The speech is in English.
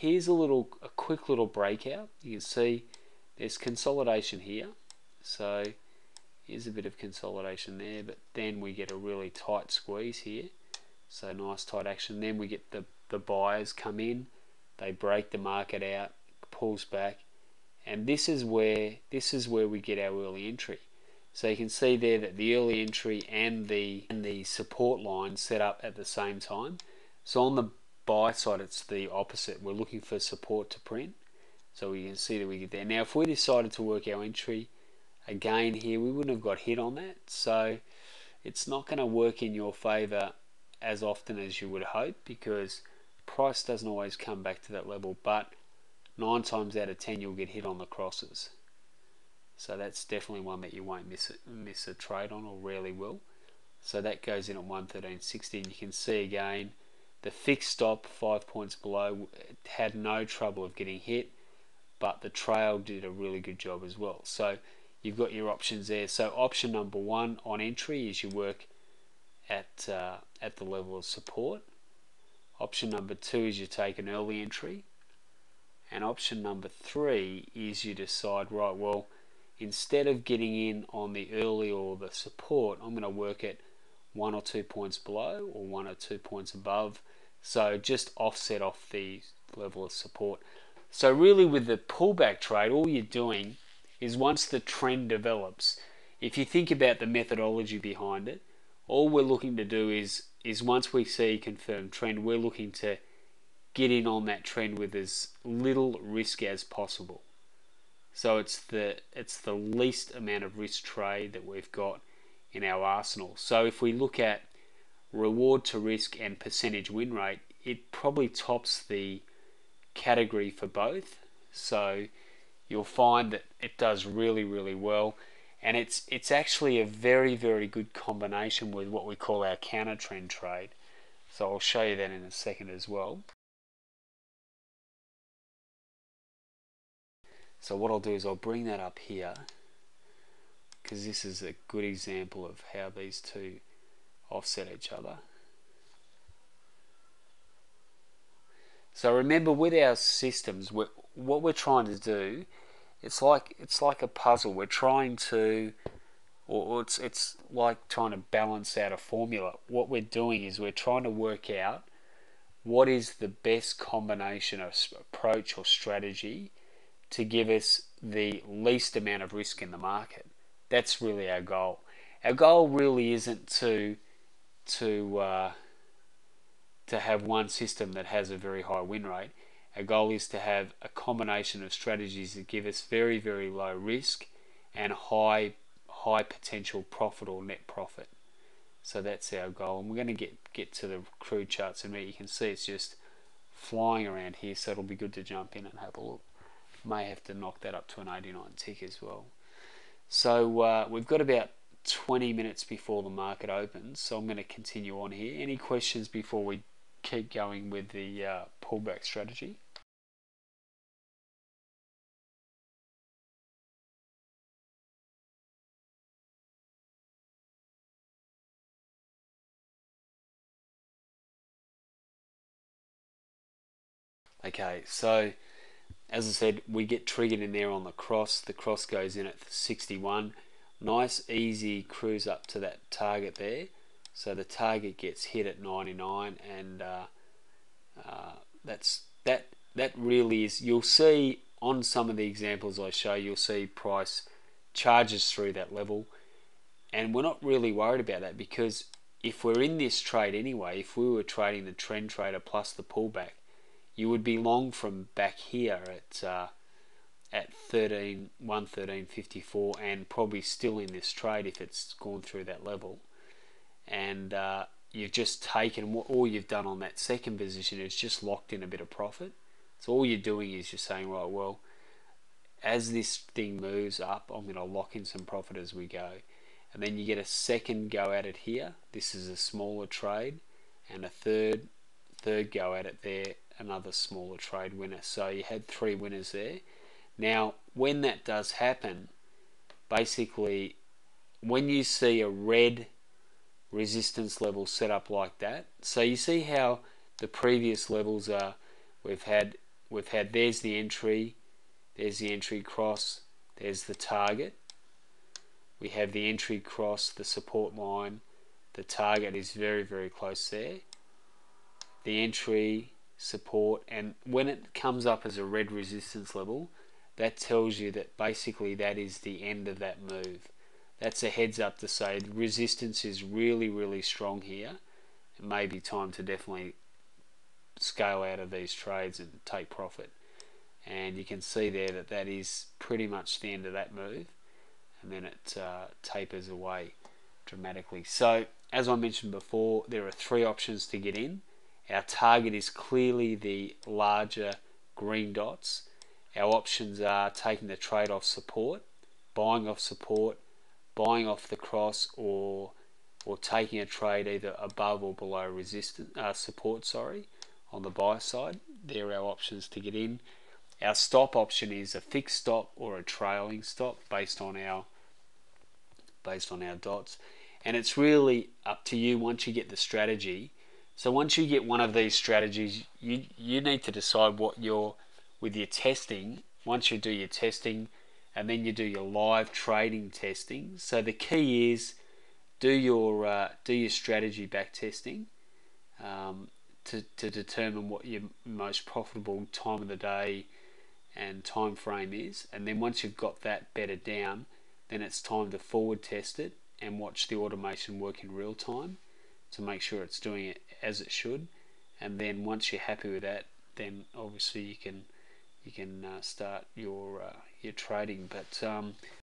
here's a quick little breakout. You can see there's consolidation here. So here's a bit of consolidation there, but then we get a really tight squeeze here. So nice tight action. Then we get the buyers come in, they break the market out, pulls back, and this is where we get our early entry. So you can see there that the early entry and the support line set up at the same time. So on the buy side, it's the opposite. We're looking for support to print. So we can see that we get there. Now, if we decided to work our entry again here, we wouldn't have got hit on that. So it's not going to work in your favor as often as you would hope, because price doesn't always come back to that level, but 9 times out of 10 you'll get hit on the crosses. So that's definitely one that you won't miss a trade on, or rarely will. So that goes in at 113.60, and you can see again the fixed stop 5 points below had no trouble of getting hit, but the trail did a really good job as well. So you've got your options there. So option number 1 on entry is you work at the level of support. Option number 2 is you take an early entry, and option number 3 is you decide, right, well, instead of getting in on the early or the support, I'm going to work at 1 or 2 points below or 1 or 2 points above, so just offset off the level of support. So really with the pullback trade, all you're doing is, once the trend develops, if you think about the methodology behind it, all we're looking to do is once we see confirmed trend, we're looking to get in on that trend with as little risk as possible. So it's the least amount of risk trade that we've got in our arsenal. So if we look at reward to risk and percentage win rate, it probably tops the category for both. So you'll find that it does really, really well. And it's actually a very, very good combination with what we call our counter trend trade. So I'll show you that in a second as well. So what I'll do is I'll bring that up here, because this is a good example of how these two offset each other. So remember, with our systems, what we're trying to do, it's like a puzzle. We're trying to, or it's like trying to balance out a formula. What we're doing is we're trying to work out what is the best combination of approach or strategy to give us the least amount of risk in the market. That's really our goal. Our goal really isn't to have one system that has a very high win rate. Our goal is to have a combination of strategies that give us very, very low risk and high potential profit or net profit. So that's our goal, and we're going to get to the crude charts in a minute. You can see it's just flying around here, so it'll be good to jump in and have a look. May have to knock that up to an 89 tick as well. So we've got about 20 minutes before the market opens, so I'm going to continue on here. Any questions before we keep going with the pullback strategy? Okay, so as I said, we get triggered in there on the cross. The cross goes in at 61. Nice easy cruise up to that target there. So the target gets hit at 99, and that really is. You'll see on some of the examples I show, you'll see price charges through that level, and we're not really worried about that, because if we're in this trade anyway, if we were trading the trend trader plus the pullback, you would be long from back here at 113.54, and probably still in this trade if it's gone through that level. And you've just taken, all you've done on that second position is just locked in a bit of profit. So all you're doing is you're saying, right, well, as this thing moves up, I'm going to lock in some profit as we go. And then you get a second go at it here. This is a smaller trade, and a third go at it there, another smaller trade winner. So you had 3 winners there. Now when that does happen, basically when you see a red resistance level set up like that, so you see how the previous levels are, we've had we've had, there's the entry cross, there's the target. We have the entry cross, the support line, the target is very, very close there. The entry, support, and when it comes up as a red resistance level, that tells you that basically that is the end of that move. That's a heads up to say resistance is really, really strong here. It may be time to definitely scale out of these trades and take profit. And you can see there that that is pretty much the end of that move, and then it tapers away dramatically. So as I mentioned before, there are 3 options to get in. Our target is clearly the larger green dots. Our options are taking the trade off support, buying off support, buying off the cross, or taking a trade either above or below resistance support, on the buy side. They're our options to get in. Our stop option is a fixed stop or a trailing stop based on our dots, and it's really up to you once you get the strategy. So once you get one of these strategies, you need to decide what with your testing. Once you do your testing, and then you do your live trading testing. So the key is do your strategy back testing to determine what your most profitable time of the day and time frame is, and then once you've got that better down, then it's time to forward test it and watch the automation work in real time to make sure it's doing it as it should. And then once you're happy with that, then obviously you can start your trading. But